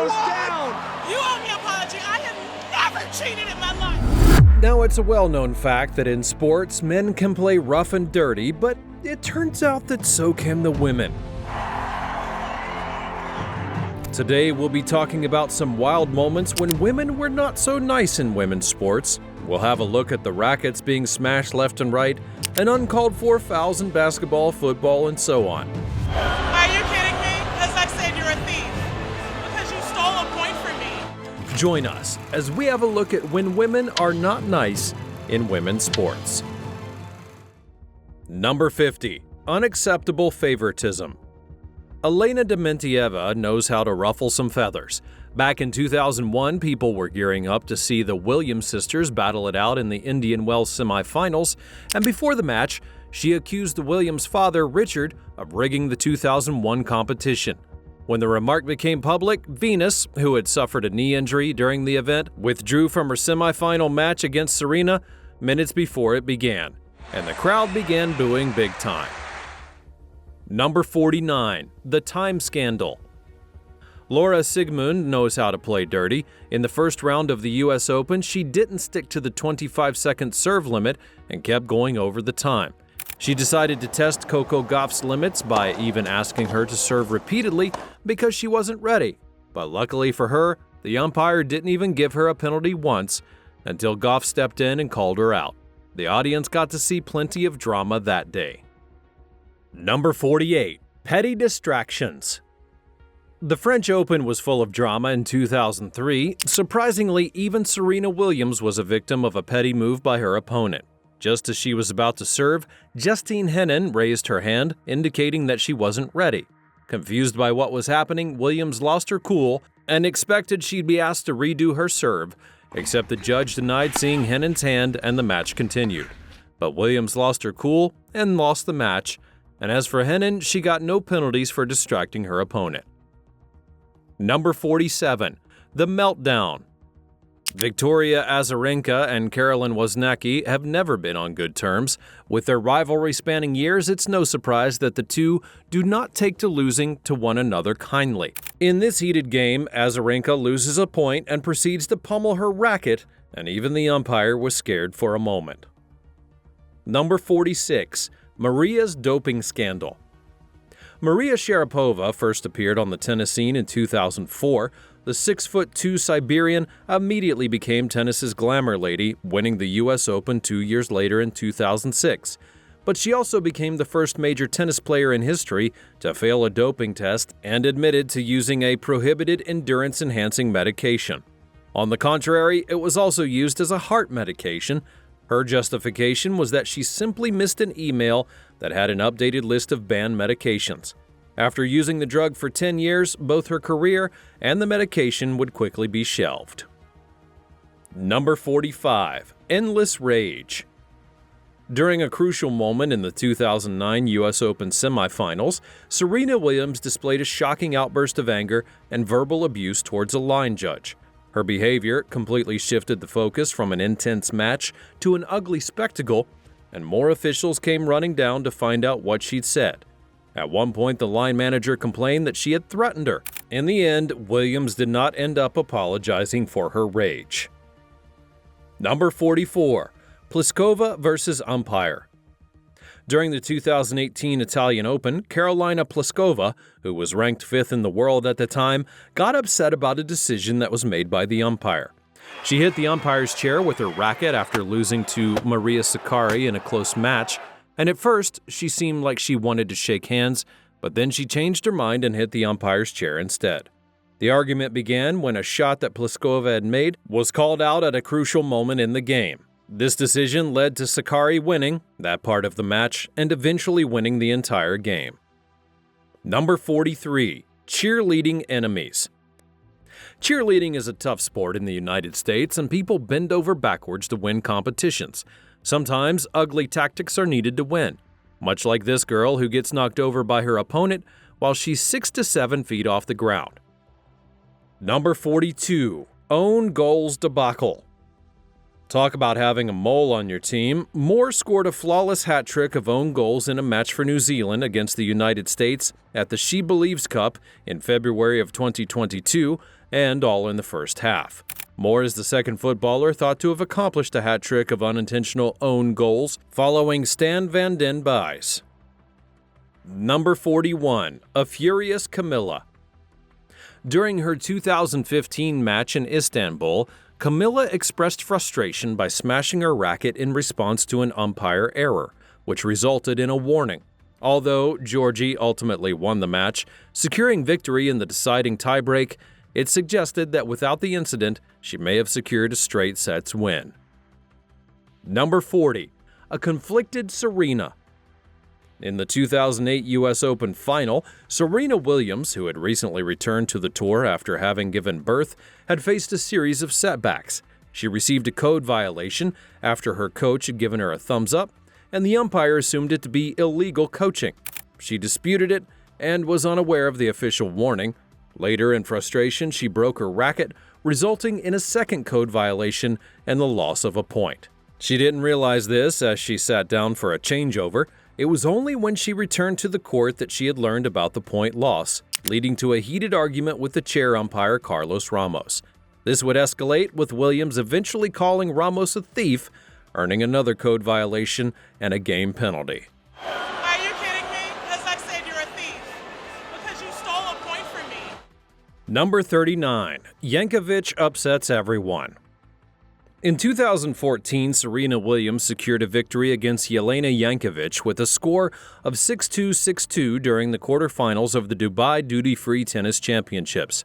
goes down. You owe me an apology. I have never cheated in my life. Now, it's a well-known fact that in sports, men can play rough and dirty, but it turns out that so can the women. Today, we'll be talking about some wild moments when women were not so nice in women's sports. We'll have a look at the rackets being smashed left and right, and uncalled for fouls in basketball, football, and so on. Are you kidding me? As I said, you're a thief. Because you stole a point from me. Join us as we have a look at when women are not nice in women's sports. Number 50. Unacceptable favoritism. Elena Dementieva knows how to ruffle some feathers. Back in 2001, people were gearing up to see the Williams sisters battle it out in the Indian Wells semifinals, and before the match, she accused the Williams' father, Richard, of rigging the 2001 competition. When the remark became public, Venus, who had suffered a knee injury during the event, withdrew from her semifinal match against Serena minutes before it began, and the crowd began booing big time. Number 49. The Time Scandal. Laura Sigmund knows how to play dirty. In the first round of the US Open, she didn't stick to the 25-second serve limit and kept going over the time. She decided to test Coco Gauff's limits by even asking her to serve repeatedly because she wasn't ready. But luckily for her, the umpire didn't even give her a penalty once until Gauff stepped in and called her out. The audience got to see plenty of drama that day. Number 48. Petty distractions. The French Open was full of drama in 2003. Surprisingly, even Serena Williams was a victim of a petty move by her opponent. Just as she was about to serve, Justine Henin raised her hand, indicating that she wasn't ready. Confused by what was happening, Williams lost her cool and expected she'd be asked to redo her serve, except the judge denied seeing Henin's hand and the match continued. But Williams lost her cool and lost the match. And as for Henin, she got no penalties for distracting her opponent. Number 47. The Meltdown. Victoria Azarenka and Caroline Wozniacki have never been on good terms. With their rivalry spanning years, it's no surprise that the two do not take to losing to one another kindly. In this heated game, Azarenka loses a point and proceeds to pummel her racket, and even the umpire was scared for a moment. Number 46. Maria's Doping Scandal. Maria Sharapova first appeared on the tennis scene in 2004. The 6'2" Siberian immediately became tennis's glamour lady, winning the US Open 2 years later in 2006. But she also became the first major tennis player in history to fail a doping test and admitted to using a prohibited endurance-enhancing medication. On the contrary, it was also used as a heart medication. Her justification was that she simply missed an email that had an updated list of banned medications. After using the drug for 10 years, both her career and the medication would quickly be shelved. Number 45. Endless Rage. During a crucial moment in the 2009 US Open semifinals, Serena Williams displayed a shocking outburst of anger and verbal abuse towards a line judge. Her behavior completely shifted the focus from an intense match to an ugly spectacle, and more officials came running down to find out what she'd said. At one point, the line manager complained that she had threatened her. In the end, Williams did not end up apologizing for her rage. Number 44. Pliskova versus Umpire. During the 2018 Italian Open, Karolina Pliskova, who was ranked 5th in the world at the time, got upset about a decision that was made by the umpire. She hit the umpire's chair with her racket after losing to Maria Sakkari in a close match, and at first, she seemed like she wanted to shake hands, but then she changed her mind and hit the umpire's chair instead. The argument began when a shot that Pliskova had made was called out at a crucial moment in the game. This decision led to Sakkari winning that part of the match and eventually winning the entire game. Number 43. Cheerleading enemies. Cheerleading is a tough sport in the United States, and people bend over backwards to win competitions. Sometimes ugly tactics are needed to win, much like this girl who gets knocked over by her opponent while she's 6 to 7 feet off the ground. Number 42. Own goals debacle. Talk about having a mole on your team. Moore scored a flawless hat trick of own goals in a match for New Zealand against the United States at the She Believes Cup in February of 2022 and all in the first half. Moore is the second footballer thought to have accomplished a hat trick of unintentional own goals, following Stan van den Bijs. Number 41. A Furious Camila. During her 2015 match in Istanbul, Camila expressed frustration by smashing her racket in response to an umpire error, which resulted in a warning. Although Georgie ultimately won the match, securing victory in the deciding tiebreak, it suggested that without the incident, she may have secured a straight sets win. Number 40. A conflicted Serena. In the 2008 U.S. Open final, Serena Williams, who had recently returned to the tour after having given birth, had faced a series of setbacks. She received a code violation after her coach had given her a thumbs up, and the umpire assumed it to be illegal coaching. She disputed it and was unaware of the official warning. Later, in frustration, she broke her racket, resulting in a second code violation and the loss of a point. She didn't realize this as she sat down for a changeover. It was only when she returned to the court that she had learned about the point loss, leading to a heated argument with the chair umpire Carlos Ramos. This would escalate, with Williams eventually calling Ramos a thief, earning another code violation and a game penalty. Are you kidding me? As I said, you're a thief. Because you stole a point from me. Number 39. Yankovich upsets everyone. In 2014, Serena Williams secured a victory against Jelena Yankovich with a score of 6-2, 6-2 during the quarterfinals of the Dubai Duty-Free Tennis Championships.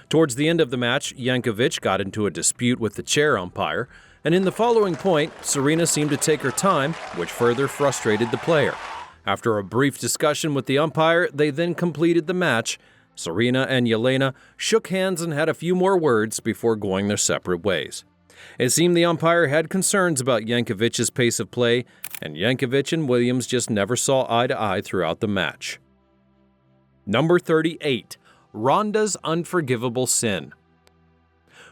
Towards the end of the match, Yankovich got into a dispute with the chair umpire, and in the following point, Serena seemed to take her time, which further frustrated the player. After a brief discussion with the umpire, they then completed the match. Serena and Jelena shook hands and had a few more words before going their separate ways. It seemed the umpire had concerns about Yankovich's pace of play, and Yankovich and Williams just never saw eye to eye throughout the match. Number 38. Ronda's unforgivable sin.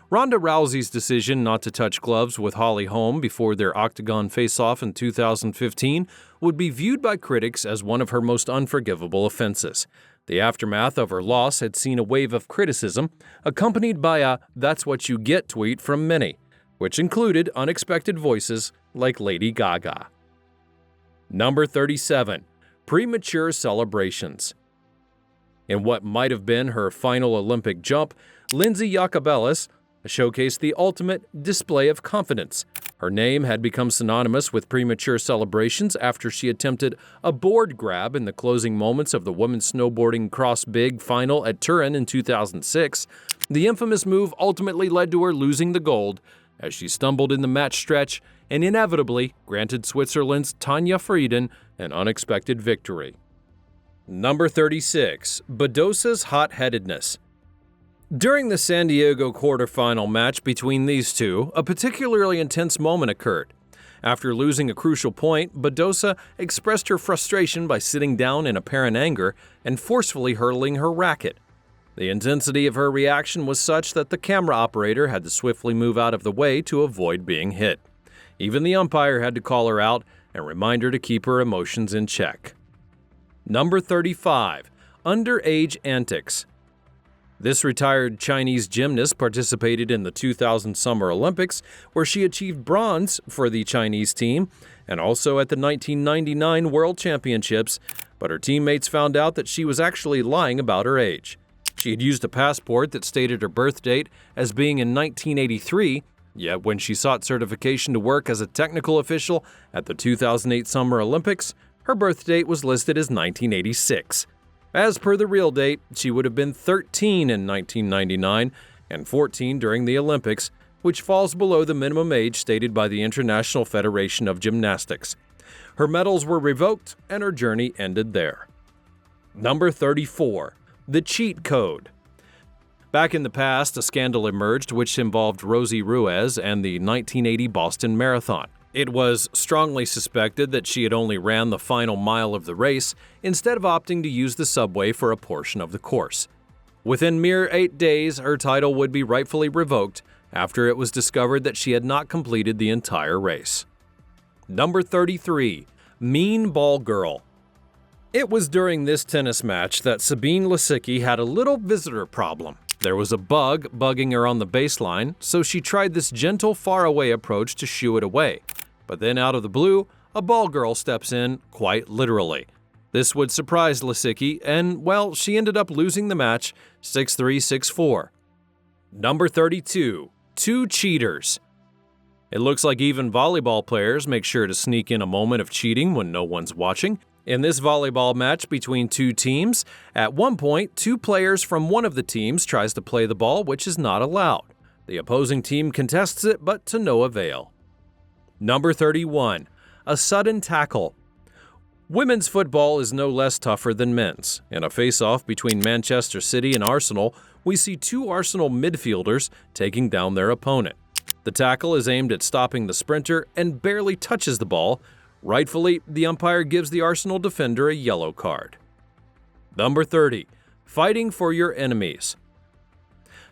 Ronda Rousey's decision not to touch gloves with Holly Holm before their octagon face-off in 2015 would be viewed by critics as one of her most unforgivable offenses. The aftermath of her loss had seen a wave of criticism, accompanied by a "that's what you get" tweet from many, which included unexpected voices like Lady Gaga. Number 37. Premature celebrations. In what might have been her final Olympic jump, Lindsay Jacobellis showcased the ultimate display of confidence. Her name had become synonymous with premature celebrations after she attempted a board grab in the closing moments of the women's snowboarding cross big final at Turin in 2006. The infamous move ultimately led to her losing the gold, as she stumbled in the match stretch and inevitably granted Switzerland's Tanja Frieden an unexpected victory. Number 36. Bosas' hotheadedness. During the San Diego quarterfinal match between these two, a particularly intense moment occurred. After losing a crucial point, Badosa expressed her frustration by sitting down in apparent anger and forcefully hurling her racket. The intensity of her reaction was such that the camera operator had to swiftly move out of the way to avoid being hit. Even the umpire had to call her out and remind her to keep her emotions in check. Number 35. Underage antics. This retired Chinese gymnast participated in the 2000 Summer Olympics, where she achieved bronze for the Chinese team, and also at the 1999 World Championships, but her teammates found out that she was actually lying about her age. She had used a passport that stated her birth date as being in 1983, yet when she sought certification to work as a technical official at the 2008 Summer Olympics, her birth date was listed as 1986. As per the real date, she would have been 13 in 1999 and 14 during the Olympics, which falls below the minimum age stated by the International Federation of Gymnastics. Her medals were revoked and her journey ended there. Number 34. The cheat code. Back in the past, a scandal emerged which involved Rosie Ruiz and the 1980 Boston Marathon. It was strongly suspected that she had only ran the final mile of the race instead of opting to use the subway for a portion of the course. Within mere 8 days, her title would be rightfully revoked after it was discovered that she had not completed the entire race. Number 33. Mean Ball Girl. It was during this tennis match that Sabine Lisicki had a little visitor problem. There was a bug bugging her on the baseline, so she tried this gentle faraway approach to shoo it away. But then out of the blue, a ball girl steps in, quite literally. This would surprise Lisicki, and, well, she ended up losing the match 6-3, 6-4. Number 32. Two cheaters. It looks like even volleyball players make sure to sneak in a moment of cheating when no one's watching. In this volleyball match between two teams, at one point, two players from one of the teams tries to play the ball, which is not allowed. The opposing team contests it, but to no avail. Number 31. A sudden tackle. Women's football is no less tougher than men's. In a face-off between Manchester City and Arsenal, we see two Arsenal midfielders taking down their opponent. The tackle is aimed at stopping the sprinter and barely touches the ball. Rightfully, the umpire gives the Arsenal defender a yellow card. Number 30. Fighting for your enemies.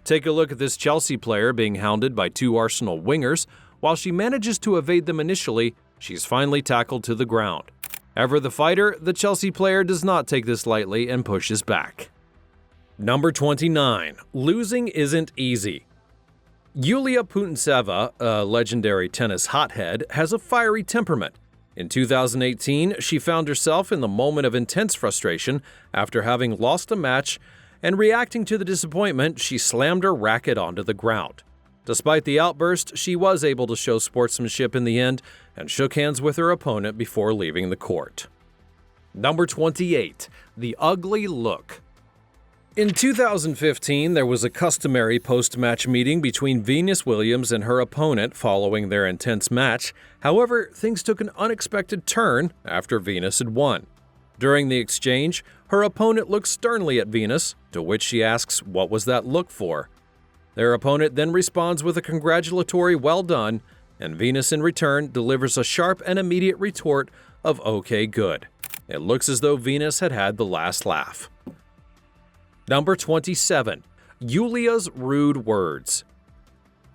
Take a look at this Chelsea player being hounded by two Arsenal wingers. While she manages to evade them initially, she's finally tackled to the ground. Ever the fighter, the Chelsea player does not take this lightly and pushes back. Number 29. Losing isn't easy. Yulia Putintseva, a legendary tennis hothead, has a fiery temperament. In 2018, she found herself in the moment of intense frustration after having lost a match, and reacting to the disappointment, she slammed her racket onto the ground. Despite the outburst, she was able to show sportsmanship in the end and shook hands with her opponent before leaving the court. Number 28. The ugly look. In 2015, there was a customary post-match meeting between Venus Williams and her opponent following their intense match. However, things took an unexpected turn after Venus had won. During the exchange, her opponent looked sternly at Venus, to which she asks, "What was that look for?" Their opponent then responds with a congratulatory "well done," and Venus in return delivers a sharp and immediate retort of "okay, good." It looks as though Venus had had the last laugh. Number 27. Yulia's rude words.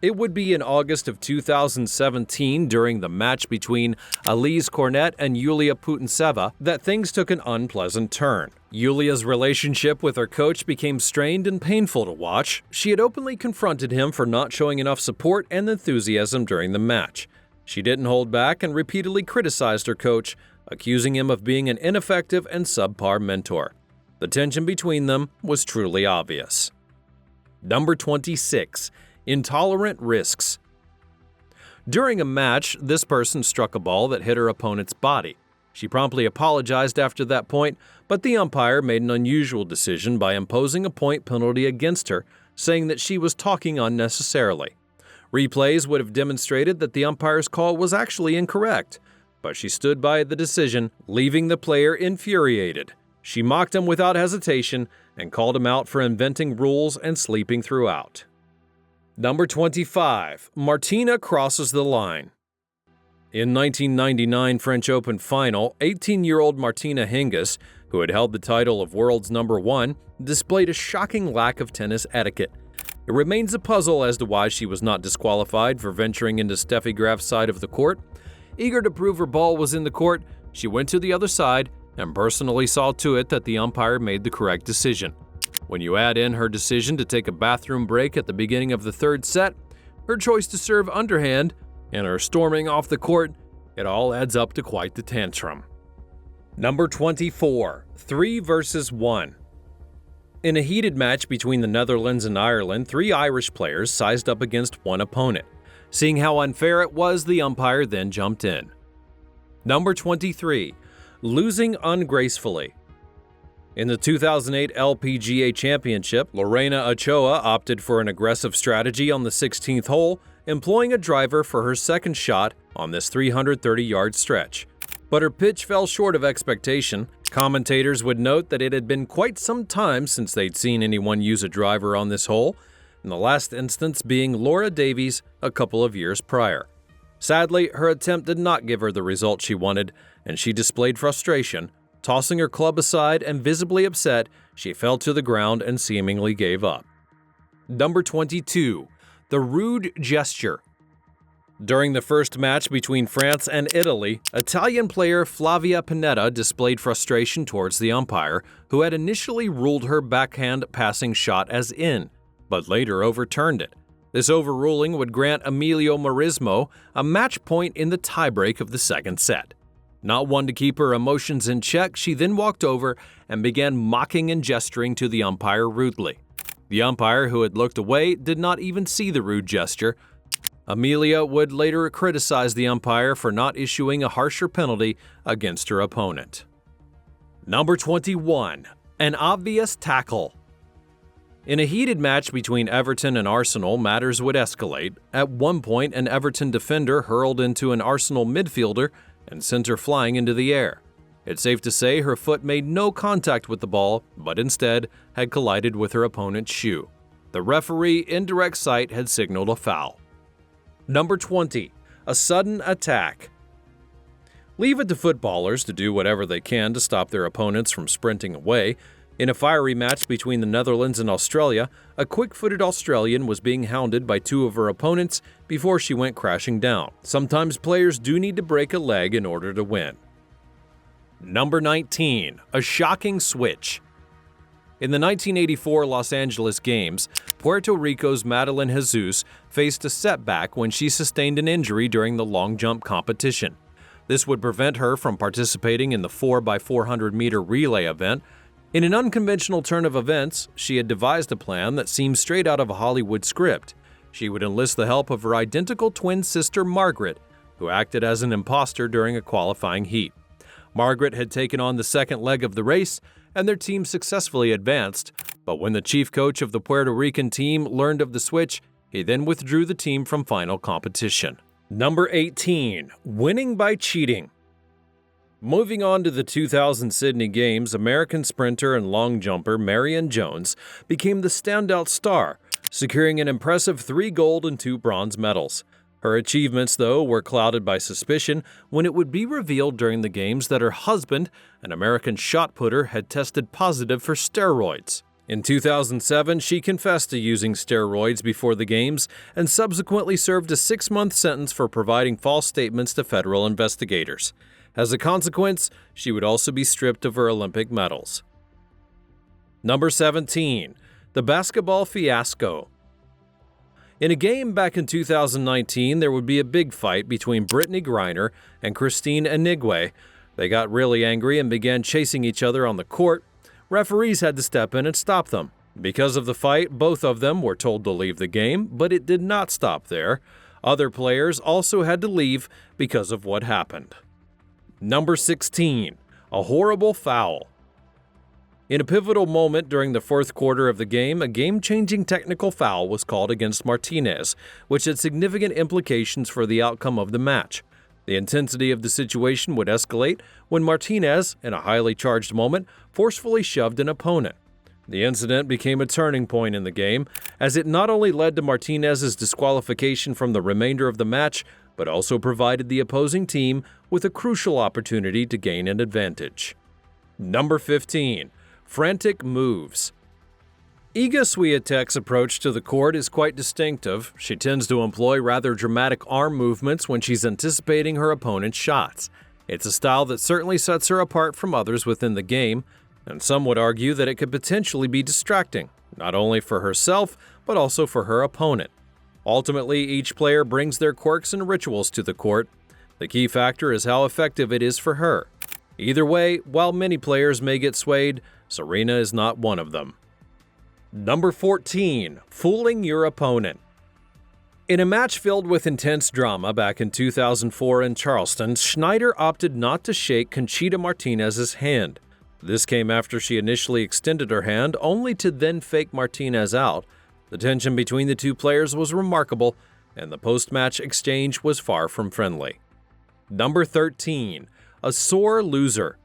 It would be in August of 2017, during the match between Elise Cornet and Yulia Putintseva, that things took an unpleasant turn. Yulia's relationship with her coach became strained and painful to watch. She had openly confronted him for not showing enough support and enthusiasm during the match. She didn't hold back and repeatedly criticized her coach, accusing him of being an ineffective and subpar mentor. The tension between them was truly obvious. Number 26. Intolerant Risks. During a match, this person struck a ball that hit her opponent's body. She promptly apologized after that point, but the umpire made an unusual decision by imposing a point penalty against her, saying that she was talking unnecessarily. Replays would have demonstrated that the umpire's call was actually incorrect, but she stood by the decision, leaving the player infuriated. She mocked him without hesitation and called him out for inventing rules and sleeping throughout. Number 25. Martina crosses the line. In 1999 French Open final, 18-year-old Martina Hingis, who had held the title of world's number one, displayed a shocking lack of tennis etiquette. It remains a puzzle as to why she was not disqualified for venturing into Steffi Graf's side of the court. Eager to prove her ball was in the court, she went to the other side and personally saw to it that the umpire made the correct decision. When you add in her decision to take a bathroom break at the beginning of the third set, her choice to serve underhand, and her storming off the court, it all adds up to quite the tantrum. Number 24. 3 versus 1. In a heated match between the Netherlands and Ireland, 3 Irish players sized up against one opponent. Seeing how unfair it was, the umpire then jumped in. Number 23. Losing ungracefully. In the 2008 LPGA Championship, Lorena Ochoa opted for an aggressive strategy on the 16th hole, employing a driver for her second shot on this 330-yard stretch. But her pitch fell short of expectation. Commentators would note that it had been quite some time since they'd seen anyone use a driver on this hole, in the last instance being Laura Davies a couple of years prior. Sadly, her attempt did not give her the result she wanted, and she displayed frustration. Tossing her club aside and visibly upset, she fell to the ground and seemingly gave up. Number 22. The rude gesture. During the first match between France and Italy, Italian player Flavia Pannetta displayed frustration towards the umpire, who had initially ruled her backhand passing shot as in. but later overturned it. This overruling would grant Emilio Marismo a match point in the tiebreak of the second set. Not one to keep her emotions in check, she then walked over and began mocking and gesturing to the umpire rudely. The umpire, who had looked away, did not even see the rude gesture. Amelia would later criticize the umpire for not issuing a harsher penalty against her opponent. Number 21. An obvious tackle. In a heated match between Everton and Arsenal, matters would escalate. At one point, an Everton defender hurled into an Arsenal midfielder and sent her flying into the air. It's safe to say her foot made no contact with the ball, but instead had collided with her opponent's shoe. The referee, in direct sight, had signaled a foul. Number 20. A sudden attack. Leave it to footballers to do whatever they can to stop their opponents from sprinting away. In a fiery match between the Netherlands and Australia, a quick-footed Australian was being hounded by two of her opponents before she went crashing down. Sometimes players do need to break a leg in order to win. Number 19. A shocking switch. In the 1984 Los Angeles Games, Puerto Rico's Madeline Jesus faced a setback when she sustained an injury during the long jump competition. This would prevent her from participating in the 4x400-meter relay event. In an unconventional turn of events, she had devised a plan that seemed straight out of a Hollywood script. She would enlist the help of her identical twin sister Margaret, who acted as an imposter during a qualifying heat. Margaret had taken on the second leg of the race, and their team successfully advanced, but when the chief coach of the Puerto Rican team learned of the switch, he then withdrew the team from final competition. Number 18. Winning by cheating. Moving on to the 2000 Sydney Games, American sprinter and long jumper Marion Jones became the standout star, securing an impressive 3 gold and 2 bronze medals. Her achievements, though, were clouded by suspicion when it would be revealed during the Games that her husband, an American shot putter, had tested positive for steroids. In 2007, she confessed to using steroids before the Games and subsequently served a 6-month sentence for providing false statements to federal investigators. As a consequence, she would also be stripped of her Olympic medals. Number 17. The Basketball Fiasco. In a game back in 2019, there would be a big fight between Brittany Griner and Christine Anigwe. They got really angry and began chasing each other on the court. Referees had to step in and stop them. Because of the fight, both of them were told to leave the game, but it did not stop there. Other players also had to leave because of what happened. Number 16. A horrible foul. In a pivotal moment during the fourth quarter of the game, a game-changing technical foul was called against Martinez, which had significant implications for the outcome of the match. The intensity of the situation would escalate when Martinez, in a highly charged moment, forcefully shoved an opponent. The incident became a turning point in the game, as it not only led to Martinez's disqualification from the remainder of the match, but also provided the opposing team with a crucial opportunity to gain an advantage. Number 15. Frantic moves. Iga Swiatek's approach to the court is quite distinctive. She tends to employ rather dramatic arm movements when she's anticipating her opponent's shots. It's a style that certainly sets her apart from others within the game, and some would argue that it could potentially be distracting, not only for herself, but also for her opponent. Ultimately, each player brings their quirks and rituals to the court. The key factor is how effective it is for her. Either way, while many players may get swayed, Serena is not one of them. Number 14. Fooling your opponent. In a match filled with intense drama back in 2004 in Charleston, Schneider opted not to shake Conchita Martinez's hand. This came after she initially extended her hand, only to then fake Martinez out. The tension between the two players was remarkable, and the post-match exchange was far from friendly. Number 13. A sore loser.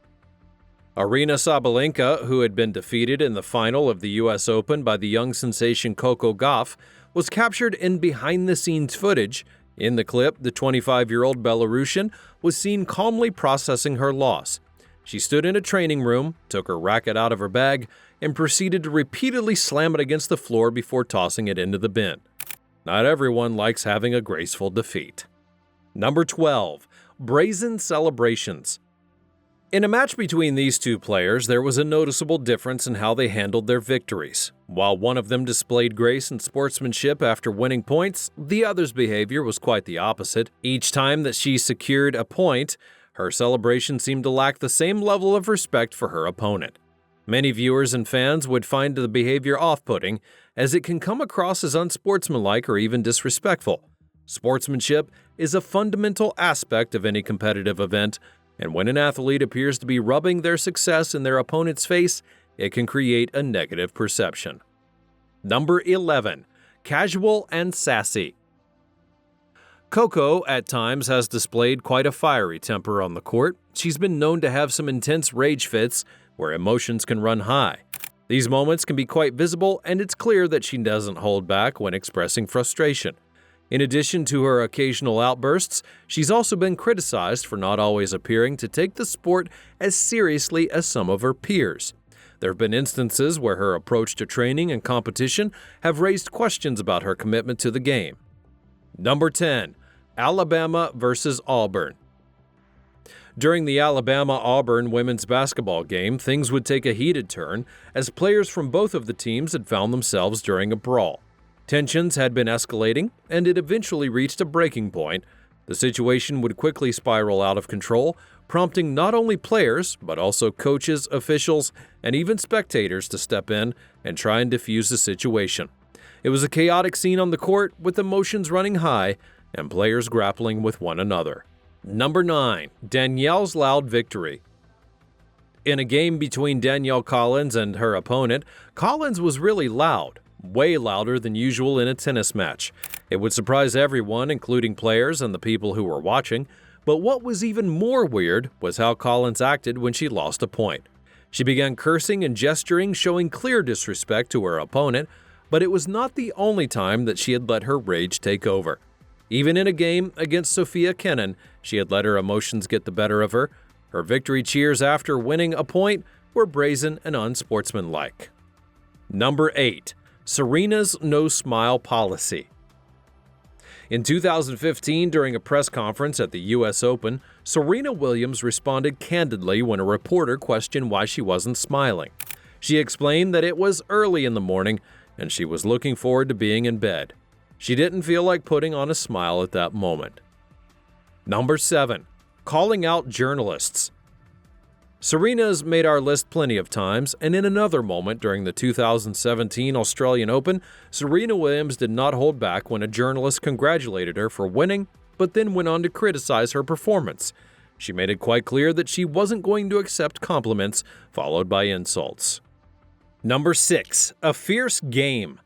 Aryna Sabalenka, who had been defeated in the final of the U.S. Open by the young sensation Coco Gauff, was captured in behind-the-scenes footage. In the clip, the 25-year-old Belarusian was seen calmly processing her loss. She stood in a training room, took her racket out of her bag, and proceeded to repeatedly slam it against the floor before tossing it into the bin. Not everyone likes having a graceful defeat. Number 12. Brazen celebrations. In a match between these two players, there was a noticeable difference in how they handled their victories. While one of them displayed grace and sportsmanship after winning points, the other's behavior was quite the opposite. Each time that she secured a point, her celebration seemed to lack the same level of respect for her opponent. Many viewers and fans would find the behavior off-putting, as it can come across as unsportsmanlike or even disrespectful. Sportsmanship is a fundamental aspect of any competitive event, and when an athlete appears to be rubbing their success in their opponent's face, it can create a negative perception. Number 11. Casual and sassy. Coco, at times, has displayed quite a fiery temper on the court. She's been known to have some intense rage fits where emotions can run high. These moments can be quite visible, and it's clear that she doesn't hold back when expressing frustration. In addition to her occasional outbursts, she's also been criticized for not always appearing to take the sport as seriously as some of her peers. There have been instances where her approach to training and competition have raised questions about her commitment to the game. Number 10. Alabama versus Auburn. During the Alabama-Auburn women's basketball game, things would take a heated turn as players from both of the teams had found themselves during a brawl. Tensions had been escalating, and it eventually reached a breaking point. The situation would quickly spiral out of control, prompting not only players, but also coaches, officials, and even spectators to step in and try and defuse the situation. It was a chaotic scene on the court, with emotions running high and players grappling with one another. Number 9. Danielle's loud victory. In a game between Danielle Collins and her opponent, Collins was really loud. Way louder than usual in a tennis match. It would surprise everyone, including players and the people who were watching, but what was even more weird was how Collins acted when she lost a point. She began cursing and gesturing, showing clear disrespect to her opponent, but it was not the only time that she had let her rage take over. Even in a game against Sophia Kenin, she had let her emotions get the better of her. Her victory cheers after winning a point were brazen and unsportsmanlike. Number 8. Serena's no-smile policy. In 2015, during a press conference at the U.S. Open, Serena Williams responded candidly when a reporter questioned why she wasn't smiling. She explained that it was early in the morning and she was looking forward to being in bed. She didn't feel like putting on a smile at that moment. Number 7. Calling out journalists. Serena's made our list plenty of times, and in another moment during the 2017 Australian Open, Serena Williams did not hold back when a journalist congratulated her for winning, but then went on to criticize her performance. She made it quite clear that she wasn't going to accept compliments, followed by insults. Number 6. A fierce game.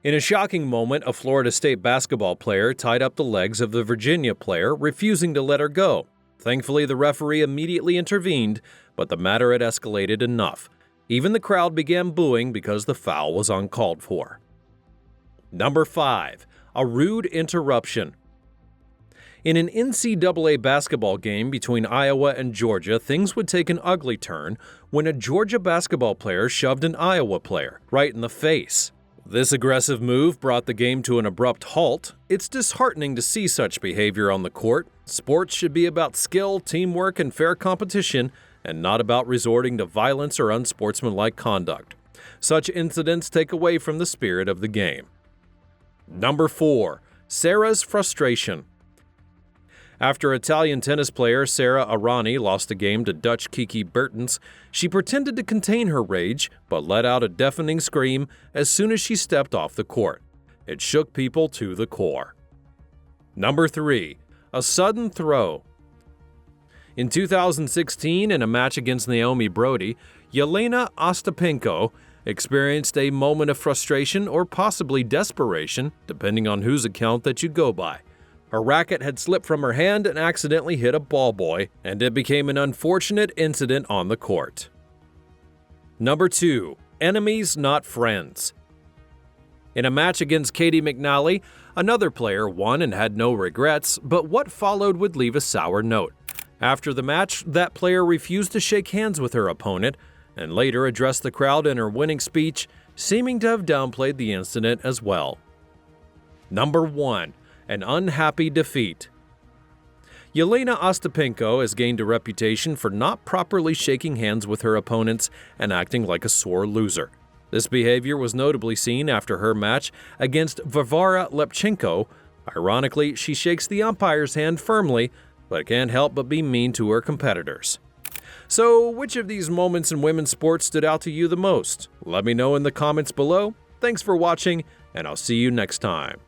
In a shocking moment, a Florida State basketball player tied up the legs of the Virginia player, refusing to let her go. Thankfully, the referee immediately intervened, but the matter had escalated enough. Even the crowd began booing because the foul was uncalled for. Number 5. A rude interruption. In an NCAA basketball game between Iowa and Georgia, things would take an ugly turn when a Georgia basketball player shoved an Iowa player right in the face. This aggressive move brought the game to an abrupt halt. It's disheartening to see such behavior on the court. Sports should be about skill, teamwork, and fair competition, and not about resorting to violence or unsportsmanlike conduct. Such incidents take away from the spirit of the game. Number 4. Sarah's frustration. After Italian tennis player Sara Errani lost a game to Dutch Kiki Bertens, she pretended to contain her rage, but let out a deafening scream as soon as she stepped off the court. It shook people to the core. Number 3. A sudden throw. In 2016, in a match against Naomi Brody, Yelena Ostapenko experienced a moment of frustration or possibly desperation, depending on whose account that you go by. Her racket had slipped from her hand and accidentally hit a ball boy, and it became an unfortunate incident on the court. Number 2. Enemies, not friends. In a match against Katie McNally, another player won and had no regrets, but what followed would leave a sour note. After the match, that player refused to shake hands with her opponent, and later addressed the crowd in her winning speech, seeming to have downplayed the incident as well. Number 1. An unhappy defeat. Yelena Ostapenko has gained a reputation for not properly shaking hands with her opponents and acting like a sore loser. This behavior was notably seen after her match against Varvara Lepchenko. Ironically, she shakes the umpire's hand firmly, but can't help but be mean to her competitors. So, which of these moments in women's sports stood out to you the most? Let me know in the comments below. Thanks for watching, and I'll see you next time.